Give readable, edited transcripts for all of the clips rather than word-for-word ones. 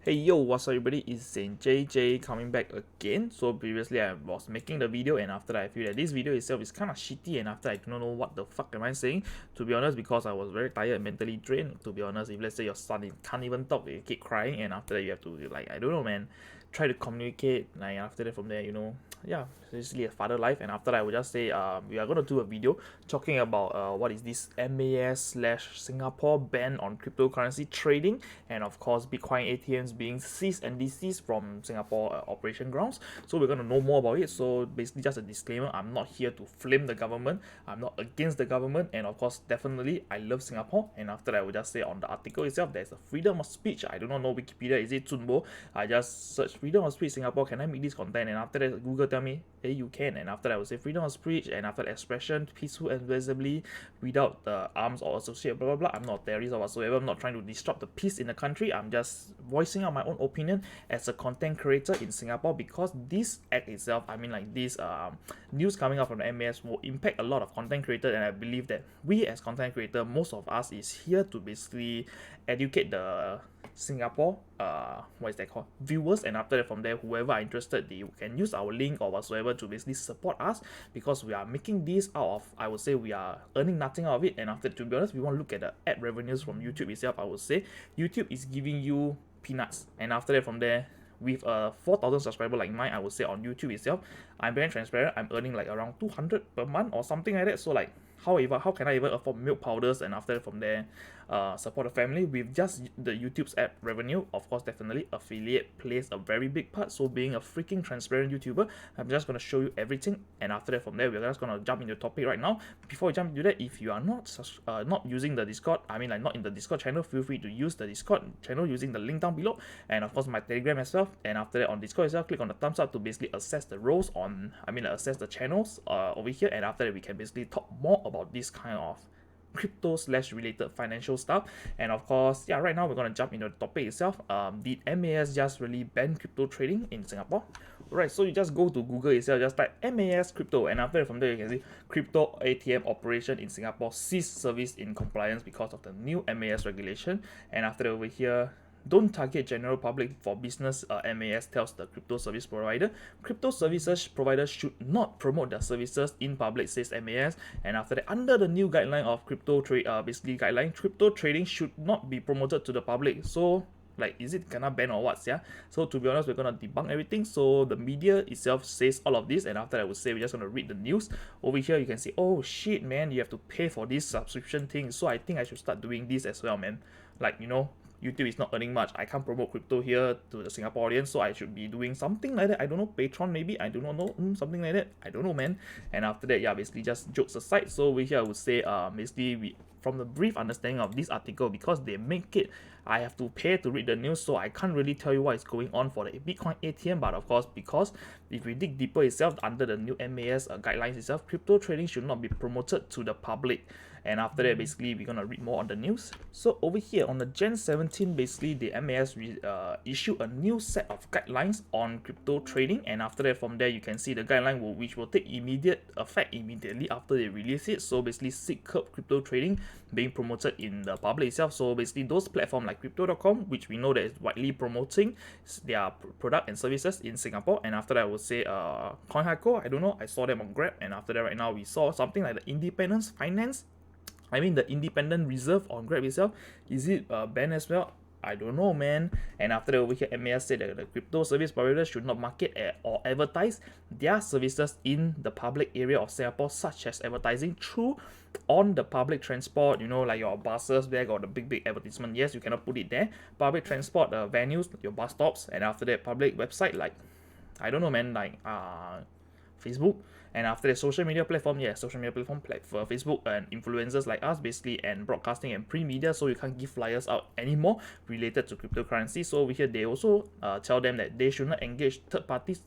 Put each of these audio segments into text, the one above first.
Hey yo, what's up everybody, it's Saint JJ coming back again. So previously I was making the video and after that I feel that this video itself is kind of shitty and after I do not know what the fuck am I saying. To be honest, because I was very tired and mentally drained. To be honest, if let's say your son can't even talk, they keep crying and after that you have to like, I don't know man, try to communicate like after that from there, yeah, basically a father life. And after that I would just say we are going to do a video talking about what is this MAS/Singapore ban on cryptocurrency trading and of course Bitcoin ATMs being ceased and desist from Singapore operation grounds. So we're going to know more about it. So basically just a disclaimer, I'm not here to flame the government, I'm not against the government, and of course definitely I love Singapore. And after that I would just say on the article itself there's a freedom of speech. I do not know Wikipedia, is it Zunbo? I just search freedom of speech Singapore, can I make this content? And after that Google tell me, hey, you can. And after that I would say freedom of speech, and after that expression, peaceful and visibly without arms or associate, blah blah blah. I'm not a terrorist or whatsoever, I'm not trying to disrupt the peace in the country, I'm just voicing out my own opinion as a content creator in Singapore, because this act itself, I mean like this news coming out from the MAS will impact a lot of content creators. And I believe that we as content creator, most of us is here to basically educate the Singapore what is that called, viewers. And after that from there, whoever are interested, they can use our link or whatsoever to basically support us, because we are making this out of, I would say we are earning nothing out of it. And after, to be honest, we want to look at the ad revenues from YouTube itself. I would say YouTube is giving you peanuts. And after that from there, with a 4,000 subscriber like mine, I would say on YouTube itself, I'm very transparent, I'm earning like around 200 per month or something like that. So like how can I even afford milk powders? And after that from there, support the family with just the YouTube's ad revenue. Of course, definitely affiliate plays a very big part. So being a freaking transparent YouTuber, I'm just going to show you everything. And after that from there, we're just going to jump into the topic right now. Before we jump into that, if you are not using the Discord, I mean like not in the Discord channel, feel free to use the Discord channel using the link down below, and of course my Telegram as well. And after that on Discord itself, click on the thumbs up to basically access the roles on, access the channels over here. And after that we can basically talk more about this kind of crypto/related financial stuff. And of course, yeah, right now we're going to jump into the topic itself. Did MAS just really ban crypto trading in Singapore? Right, so you just go to Google itself, just type MAS crypto, and after from there you can see crypto ATM operation in Singapore ceased service in compliance because of the new MAS regulation. And after that over here, don't target general public for business, MAS tells the crypto service provider. Crypto services providers should not promote their services in public, says MAS. And after that, under the new guideline of crypto trade, basically guideline, crypto trading should not be promoted to the public. So like, is it gonna ban or what? Yeah. So to be honest, we're gonna debunk everything. So the media itself says all of this, and after that, I would say we're just gonna read the news. Over here, you can see, oh shit, man, you have to pay for this subscription thing. So I think I should start doing this as well, man. Like, YouTube is not earning much. I can't promote crypto here to the Singapore audience, so I should be doing something like that. I don't know, Patreon maybe. I do not know, something like that. I don't know, man. And after that, yeah, basically just jokes aside. So over here, I would say, basically from the brief understanding of this article, because they make it, I have to pay to read the news, so I can't really tell you what is going on for the Bitcoin ATM. But of course, because if we dig deeper itself, under the new MAS guidelines itself, crypto trading should not be promoted to the public. And after that, basically, we're gonna read more on the news. So over here on the Jan 17, basically the MAS issue a new set of guidelines on crypto trading. And after that, from there, you can see the guideline which will take immediate effect immediately after they release it. So basically, curb crypto trading being promoted in the public itself. So basically, those platforms like crypto.com, which we know that is widely promoting their product and services in Singapore. And after that, I would say CoinHako, I don't know, I saw them on Grab. And after that, right now we saw something like the Independence Finance, the Independent Reserve on Grab itself. Is it banned as well? I don't know, man. And after that, over here, MAS said that the crypto service providers should not market or advertise their services in the public area of Singapore, such as advertising through on the public transport, like your buses, there got the big advertisement. Yes, you cannot put it there. Public transport venues, your bus stops, and after that, public website, like, I don't know, man, like Facebook. And after the social media platform, for Facebook and influencers like us, basically, and broadcasting and print media, so you can't give flyers out anymore related to cryptocurrency. So over here, they also tell them that they should not engage third parties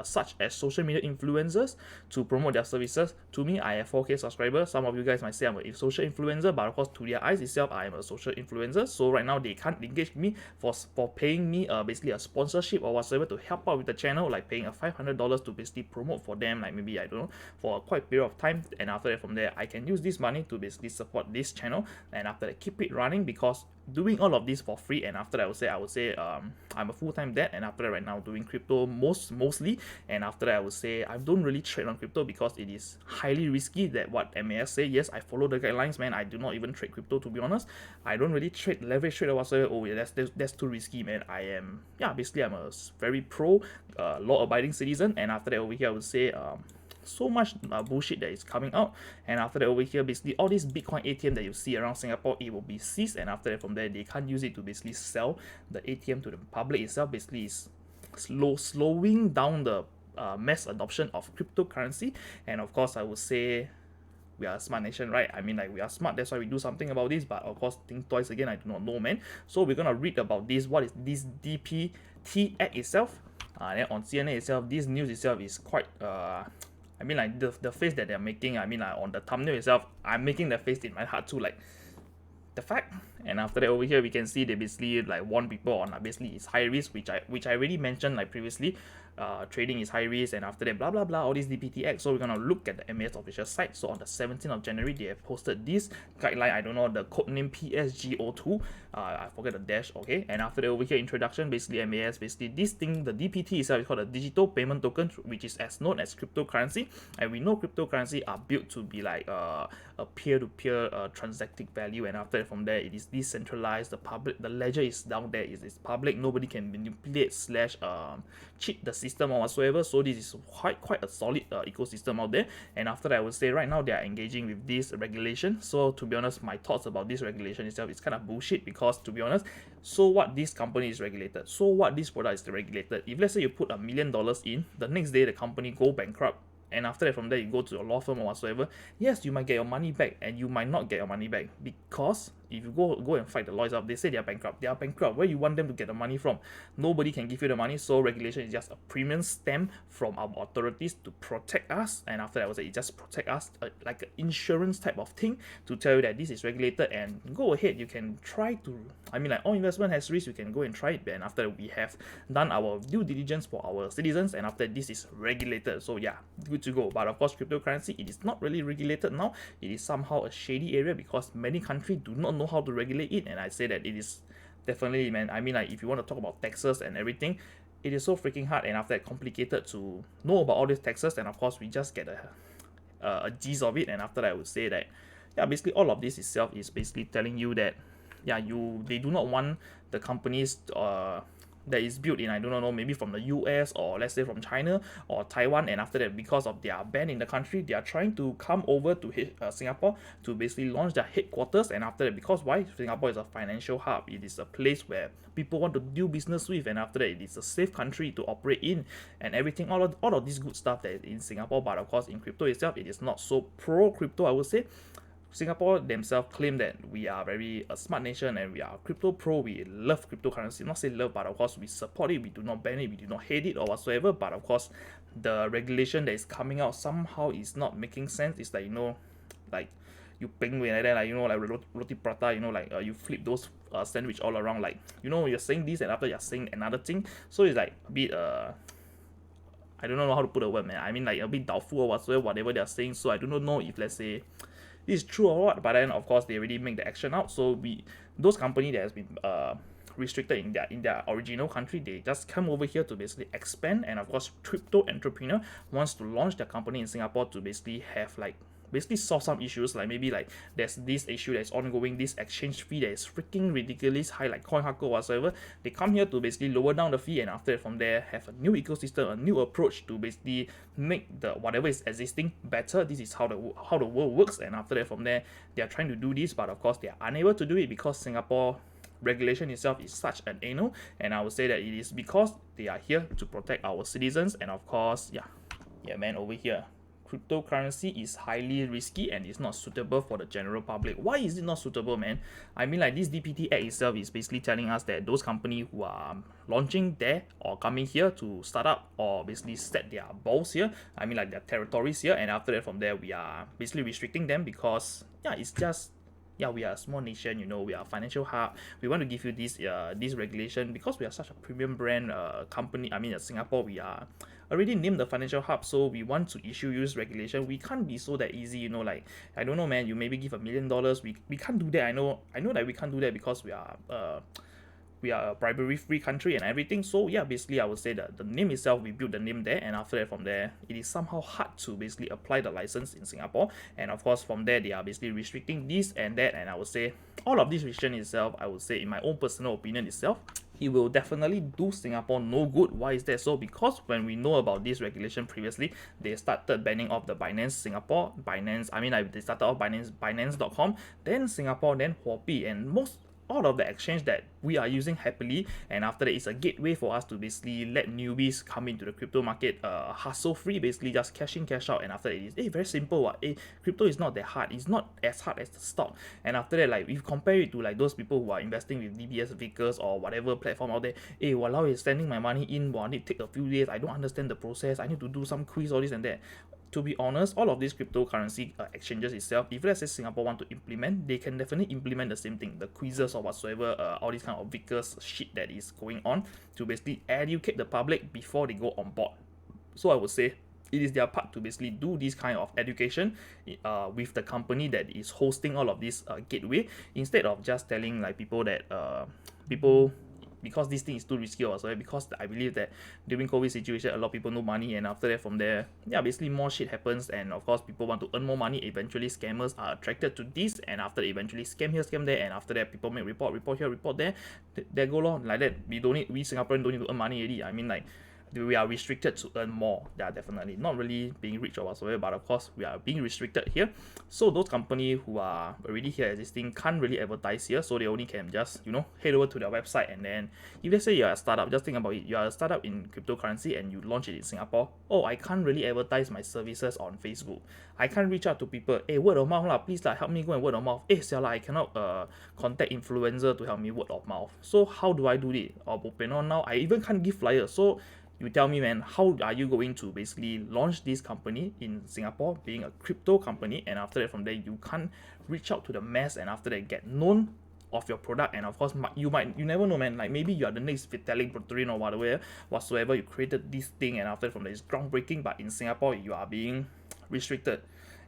such as social media influencers to promote their services. To me, I have 4K subscribers. Some of you guys might say I'm a social influencer, but of course, to their eyes itself, I am a social influencer. So right now, they can't engage me for paying me basically a sponsorship or whatsoever to help out with the channel, like paying a $500 to basically promote for them, like maybe, I don't know, for a quite period of time. And after that, from there, I can use this money to basically support this channel, and after that, keep it running, because doing all of this for free, and after that I would say I'm a full-time dad, and after that right now doing crypto mostly, and after that I would say I don't really trade on crypto because it is highly risky. That what MAS say. Yes, I follow the guidelines, man. I do not even trade crypto, to be honest. I don't really trade leverage trade or whatsoever. Oh yeah, that's too risky, man. I am, yeah, basically I'm a very pro law-abiding citizen, and after that over here I would say so much bullshit that is coming out, and after that over here basically all these Bitcoin ATM that you see around Singapore, it will be seized, and after that from there they can't use it to basically sell the ATM to the public itself. Basically is slowing down the mass adoption of cryptocurrency. And of course I would say we are a smart nation, right? I mean, like, we are smart, that's why we do something about this, but of course think twice again, I do not know, man. So we're gonna read about this. What is this DPT Act itself? Then on CNN itself, this news itself is quite I mean, like, the face that they're making, I mean, like, on the thumbnail itself, I'm making the face in my heart too, like, the fact. And after that over here we can see they basically like warn people on basically it's high risk, which I already mentioned like previously. Trading is high risk, and after that blah blah blah all these DPT Act. So we're gonna look at the MAS official site. So on the 17th of January they have posted this guideline. I don't know the code name PSGO2, I forget the dash, okay. And after that over here introduction, basically MAS, basically this thing, the DPT itself is called a digital payment token, which is as known as cryptocurrency. And we know cryptocurrency are built to be like a peer-to-peer transacting value, and after that from there it is decentralized. The ledger is down there, is public, nobody can manipulate slash cheat the system or whatsoever. So this is quite a solid ecosystem out there. And after that I would say right now they are engaging with this regulation. So to be honest, my thoughts about this regulation itself is kind of bullshit, because to be honest, so what, this company is regulated, so what, this product is regulated. If let's say you put $1 million in, the next day the company go bankrupt, and after that from there you go to a law firm or whatsoever, yes, you might get your money back, and you might not get your money back, because if you go and fight the lawyers up, they say they are bankrupt. Where you want them to get the money from? Nobody can give you the money. So regulation is just a premium stamp from our authorities to protect us, and after that I would say it just protect us, like an insurance type of thing, to tell you that this is regulated, and go ahead, you can try to, I mean, like, all investment has risk, you can go and try it. And after that we have done our due diligence for our citizens, and after this is regulated, so yeah, good to go. But of course cryptocurrency, it is not really regulated now. It is somehow a shady area, because many countries do not know how to regulate it. And I say that it is definitely, man, I mean, like, if you want to talk about taxes and everything, it is so freaking hard, and after that complicated to know about all these taxes. And of course we just get a gist of it. And after that I would say that, yeah, basically all of this itself is basically telling you that, yeah, they do not want the companies that is built in, I do not know, maybe from the US, or let's say from China or Taiwan, and after that because of their ban in the country, they are trying to come over to Singapore to basically launch their headquarters. And after that, because why? Singapore is a financial hub, it is a place where people want to do business with, and after that it is a safe country to operate in, and everything, all of this good stuff that is in Singapore. But of course in crypto itself, it is not so pro crypto, I would say. Singapore themselves claim that we are very a smart nation, and we are crypto pro. We love cryptocurrency. Not say love, but of course we support it. We do not ban it. We do not hate it or whatsoever. But of course, the regulation that is coming out somehow is not making sense. It's like, you know, like you peng like that, like, you know, like roti prata, you know, like you flip those sandwich all around, like, you know, you're saying this and after you're saying another thing. So it's like a bit I don't know how to put a word, man. I mean, like, a bit doubtful or whatsoever, whatever they're saying. So I do not know if, let's say, this is true or what. But then of course they already make the action out. So those company that has been restricted in their original country, they just come over here to basically expand. And of course crypto entrepreneur wants to launch their company in Singapore to basically have like solve some issues, like maybe like there's this issue that's ongoing, this exchange fee that is freaking ridiculous high, like CoinHacker or whatsoever. They come here to basically lower down the fee, and after that from there have a new ecosystem, a new approach to basically make the whatever is existing better. This is how the world works. And after that from there they are trying to do this, but of course they are unable to do it because Singapore regulation itself is such an anal. And I would say that it is because they are here to protect our citizens. And of course, yeah man, over here cryptocurrency is highly risky and is not suitable for the general public. Why is it not suitable, man? I mean, like, this DPT Act itself is basically telling us that those companies who are launching there or coming here to start up or basically set their balls here, I mean, like, their territories here, and after that from there we are basically restricting them because, yeah, it's just yeah, we are a small nation, you know, we are a financial hub. We want to give you this regulation because we are such a premium brand company. I mean, in Singapore, we are already named the financial hub, so we want to issue you this regulation. We can't be so that easy, you know, like, I don't know, man, you maybe give $1 million. We can't do that. I know that we can't do that because we are a bribery free country and everything. So yeah, basically I would say that the name itself, we built the name there, and after that, from there, it is somehow hard to basically apply the license in Singapore. And of course, from there, they are basically restricting this and that, and I would say all of this restriction itself, I would say, in my own personal opinion itself, it will definitely do Singapore no good. Why is that so? Because when we know about this regulation previously, they started banning off the Binance Singapore, they started off Binance.com, then Singapore, then Huobi, and most all of the exchange that we are using happily, and after that, it's a gateway for us to basically let newbies come into the crypto market hassle free, basically just cash in, cash out. And after that, it's very simple. Crypto is not that hard, it's not as hard as the stock. And after that, like, if you compare it to like those people who are investing with DBS Vickers or whatever platform out there, walao, is sending my money in, I need to take a few days, I don't understand the process, I need to do some quiz, all this and that. To be honest, all of these cryptocurrency exchanges itself, if let's say Singapore want to implement, they can definitely implement the same thing, the quizzes or whatsoever, all these kind of Vickers shit that is going on, to basically educate the public before they go on board. So I would say it is their part to basically do this kind of education with the company that is hosting all of this gateway, instead of just telling like people that because this thing is too risky or whatsoever. Because I believe that during COVID situation, a lot of people no money, and after that, from there, yeah, basically more shit happens, and of course people want to earn more money. Eventually scammers are attracted to this, and after they eventually scam here, scam there, and after that people make report here, report there. There go long like that. We Singaporeans don't need to earn money already. I mean, like, we are restricted to earn more. They are definitely not really being rich or whatsoever, but of course we are being restricted here. So those companies who are already here existing can't really advertise here, so they only can just, you know, head over to their website. And then if let's say you're a startup, just think about it, you are a startup in cryptocurrency and you launch it in Singapore. I can't really advertise my services on Facebook, I can't reach out to people, word of mouth lah, please lah, help me go and word of mouth. Sia lah, I cannot contact influencer to help me word of mouth. So how do I do it? Now I even can't give flyers. So you tell me, man, how are you going to basically launch this company in Singapore, being a crypto company, and after that, from there, you can't reach out to the mass, and after that, get known of your product? And of course, you never know, man, like, maybe you are the next Vitalik Buterin or whatsoever, you created this thing, and after that, from there, it's groundbreaking, but in Singapore, you are being restricted.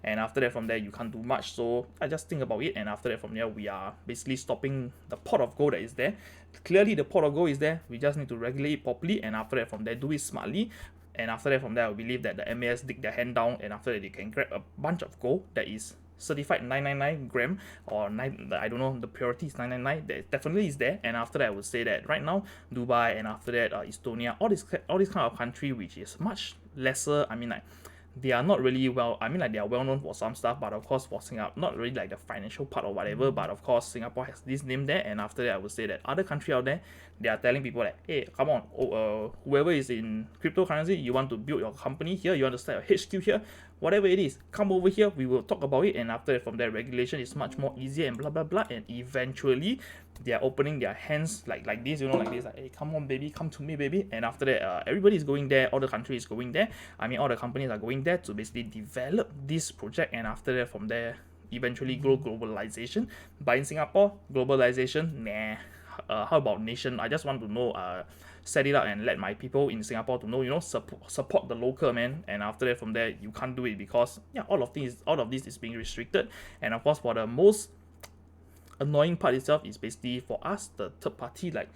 And after that, from there, you can't do much. So I just think about it, and after that, from there, we are basically stopping the pot of gold that is there. Clearly the pot of gold is there, we just need to regulate it properly, and after that, from there, do it smartly. And after that, from there, I believe that the MAS dig their hand down, and after that, they can grab a bunch of gold that is certified 999 gram, or I don't know, the purity is 999, that definitely is there. And after that, I would say that right now, Dubai, and after that, Estonia, all this kind of country which is much lesser. I mean, like, they are not really they are well known for some stuff, but of course for Singapore, not really like the financial part or whatever, but of course Singapore has this name there. And after that, I would say that other country out there, they are telling people like, hey, come on, whoever is in cryptocurrency, you want to build your company here, you want to start a HQ here, whatever it is, come over here, we will talk about it. And after that, from there, regulation is much more easier and blah blah blah, and eventually they are opening their hands like this, you know, like this, like, hey, come on baby, come to me baby. And after that, everybody is going there, all the countries is going there, I mean all the companies are going there to basically develop this project. And after that, from there, eventually grow globalization. But in Singapore, globalization, nah. How about nation? I just want to know, set it up and let my people in Singapore to know, you know, support the local, man. And after that, from there, you can't do it because, yeah, all of this is being restricted. And of course, for the most annoying part itself is basically for us, the third party, like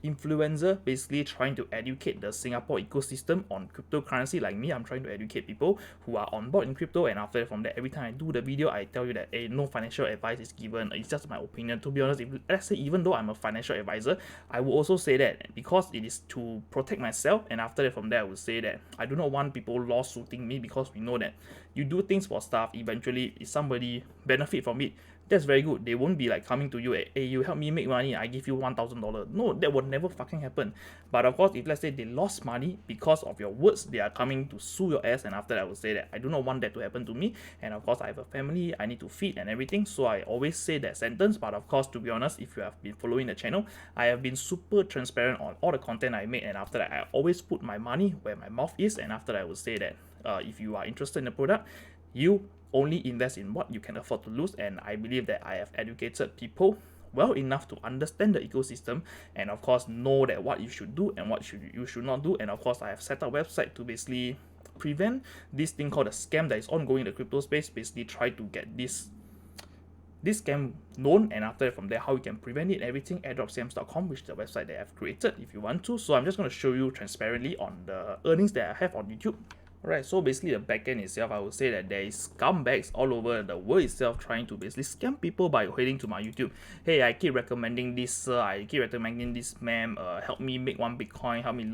influencer, basically trying to educate the Singapore ecosystem on cryptocurrency. Like me, I'm trying to educate people who are on board in crypto. And after that, from there, every time I do the video, I tell you that, hey, no financial advice is given, it's just my opinion. To be honest, if let's say even though I'm a financial advisor, I will also say that because it is to protect myself. And after that, from there, I would say that I do not want people lawsuiting me, because we know that you do things for stuff, eventually if somebody benefit from it, that's very good. They won't be like coming to you, hey, you help me make money, I give you $1,000. No, that would never fucking happen. But of course, if let's say they lost money because of your words, they are coming to sue your ass. And after that, I would say that I do not want that to happen to me. And of course, I have a family, I need to feed and everything, so I always say that sentence. But of course, to be honest, if you have been following the channel, I have been super transparent on all the content I made. And after that, I always put my money where my mouth is. And after that, I would say that if you are interested in the product, You only invest in what you can afford to lose, and I believe that I have educated people well enough to understand the ecosystem, and of course know that what you should do and what you should not do. And of course I have set up a website to basically prevent this thing called a scam that is ongoing in the crypto space, basically try to get this scam known, and after that, from there, how you can prevent it, everything, airdropscams.com, which is the website that I've created if you want to. So I'm just going to show you transparently on the earnings that I have on YouTube. Alright, so basically the backend itself, I would say that there is scumbags all over the world itself trying to basically scam people by heading to my YouTube. Hey, I keep recommending this, sir. I keep recommending this, ma'am. Help me make one Bitcoin. Help me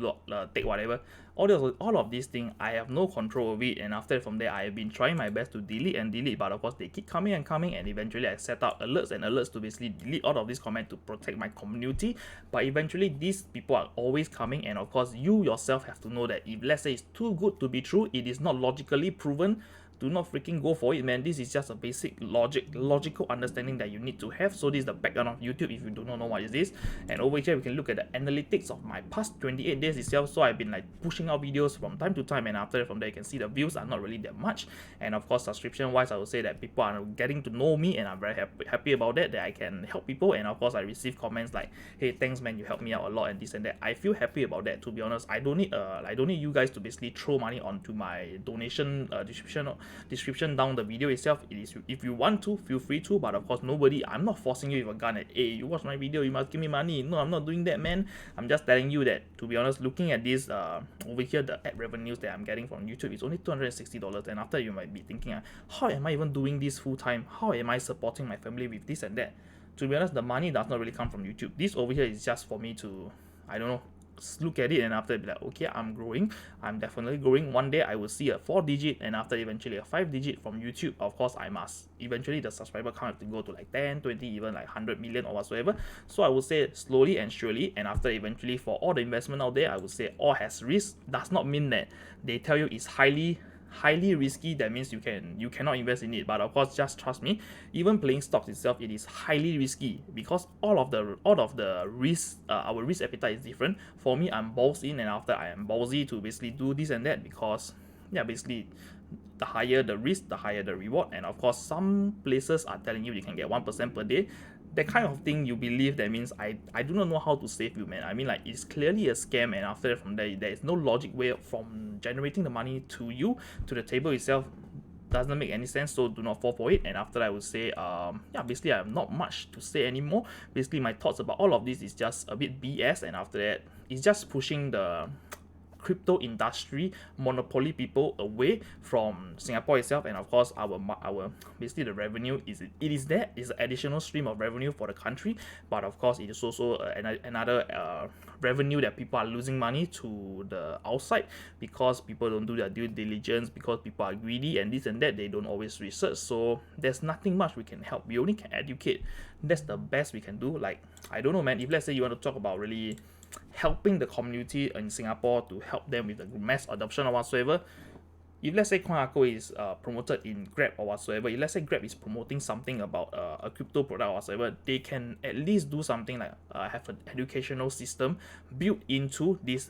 take whatever. All of these things, I have no control of it. And after from there, I have been trying my best to delete and delete. But of course, they keep coming and coming. And eventually, I set up alerts and alerts to basically delete all of these comments to protect my community. But eventually, these people are always coming. And of course, you yourself have to know that if, let's say, it's too good to be true, it is not logically proven, do not freaking go for it, man. This is just a basic logical understanding that you need to have. So this is the background of YouTube if you do not know what is this. And over here we can look at the analytics of my past 28 days itself. So I've been like pushing out videos from time to time, and after from there you can see the views are not really that much. And of course, subscription wise, I would say that people are getting to know me, and I'm very happy about that I can help people. And of course, I receive comments like, hey, thanks man, you helped me out a lot and this and that. I feel happy about that, to be honest. I don't need you guys to basically throw money onto my donation description down the video itself. It is, if you want to, feel free to, but of course I'm not forcing you with a gun at, hey, you watch my video, you must give me money. No, I'm not doing that, man. I'm just telling you that, to be honest, looking at this over here, the ad revenues that I'm getting from YouTube is only $260. And after, you might be thinking, how am I even doing this full time? How am I supporting my family with this and that? To be honest, the money does not really come from YouTube. This over here is just for me to, I don't know, look at it and after be like, okay, I'm growing, I'm definitely growing. One day I will see a 4-digit, and after eventually a 5-digit from YouTube. Of course, I must eventually, the subscriber count have to go to like 10, 20, even like 100 million or whatsoever. So I would say slowly and surely, and after eventually, for all the investment out there, I would say all has risk. Does not mean that they tell you it's highly risky, that means you cannot invest in it. But of course, just trust me, even playing stocks itself, it is highly risky, because all of the risk, our risk appetite is different. For me, I'm balls in, and after I am ballsy to basically do this and that, because yeah, basically the higher the risk, the higher the reward. And of course, some places are telling you can get 1% per day. That kind of thing you believe, that means I do not know how to save you, man. I mean, like, it's clearly a scam, and after that, from there is no logic way from generating the money to you, to the table itself. Doesn't make any sense, so do not fall for it. And after that, I would say, yeah, basically I have not much to say anymore. Basically, my thoughts about all of this is just a bit BS, and after that, it's just pushing the crypto industry monopoly people away from Singapore itself. And of course, our basically the revenue is an additional stream of revenue for the country, but of course it is also another revenue that people are losing money to the outside, because people don't do their due diligence, because people are greedy and this and that, they don't always research. So there's nothing much we can help. We only can educate. That's the best we can do. Like, I don't know, man, if let's say you want to talk about really helping the community in Singapore to help them with the mass adoption or whatsoever, if let's say Coin is promoted in Grab or whatsoever, if let's say Grab is promoting something about a crypto product or whatsoever, they can at least do something like have an educational system built into this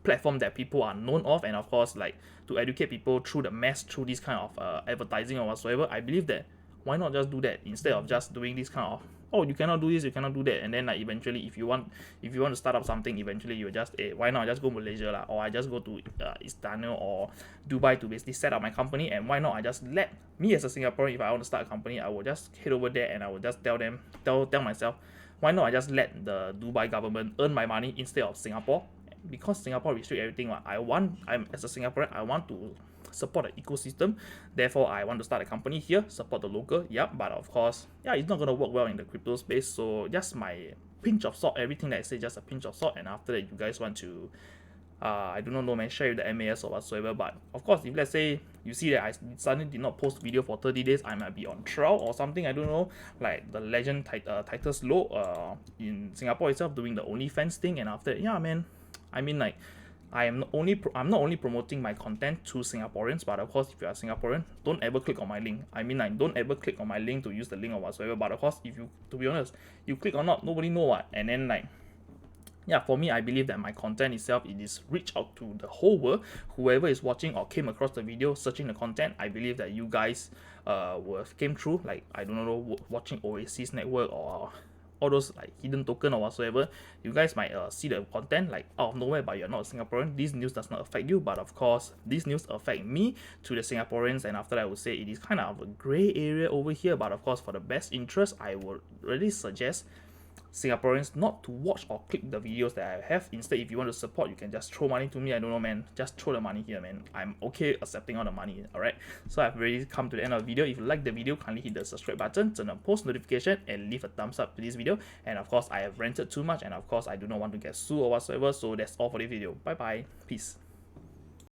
platform that people are known of. And of course, like, to educate people through the mass, through this kind of advertising or whatsoever. I believe that why not just do that instead of just doing this kind of, oh, you cannot do this, you cannot do that, and then like eventually, if you want to start up something, eventually you just, why not I just go Malaysia lah, or I just go to Istanbul or Dubai to basically set up my company, and why not I just let me as a Singaporean, if I want to start a company, I will just head over there and I will just tell myself, why not I just let the Dubai government earn my money instead of Singapore, because Singapore restrict everything. I'm as a Singaporean, I want to support the ecosystem, therefore I want to start a company here, support the local. Yep, but of course, yeah, it's not going to work well in the crypto space. So just my pinch of salt, everything that I say, just a pinch of salt. And after that, you guys want to I do not know, man, share with the MAS or whatsoever. But of course, if let's say you see that I suddenly did not post video for 30 days, I might be on trial or something, I don't know, like the legend Titus in Singapore itself doing the OnlyFans thing. And after that, yeah, man, I mean, like, I'm not only promoting my content to Singaporeans, but of course, if you are Singaporean, don't ever click on my link. I mean, like, don't ever click on my link to use the link or whatsoever. But of course, if you, to be honest, you click or not, nobody know what. And then, like, yeah, for me, I believe that my content itself, it is reach out to the whole world. Whoever is watching or came across the video, searching the content, I believe that you guys came through, like, I don't know, watching Oasis Network or all those like hidden token or whatsoever. You guys might see the content like out of nowhere, but you're not a Singaporean. This news does not affect you, but of course this news affect me to the Singaporeans, and after that I would say it is kind of a gray area over here. But of course, for the best interest, I would really suggest Singaporeans not to watch or click the videos that I have. Instead, if you want to support, you can just throw money to me. I don't know, man. Just throw the money here, man. I'm okay accepting all the money. Alright. So I've already come to the end of the video. If you like the video, kindly hit the subscribe button, turn on post notification, and leave a thumbs up to this video. And of course, I have ranted too much, and of course, I do not want to get sued or whatsoever. So that's all for the video. Bye bye. Peace.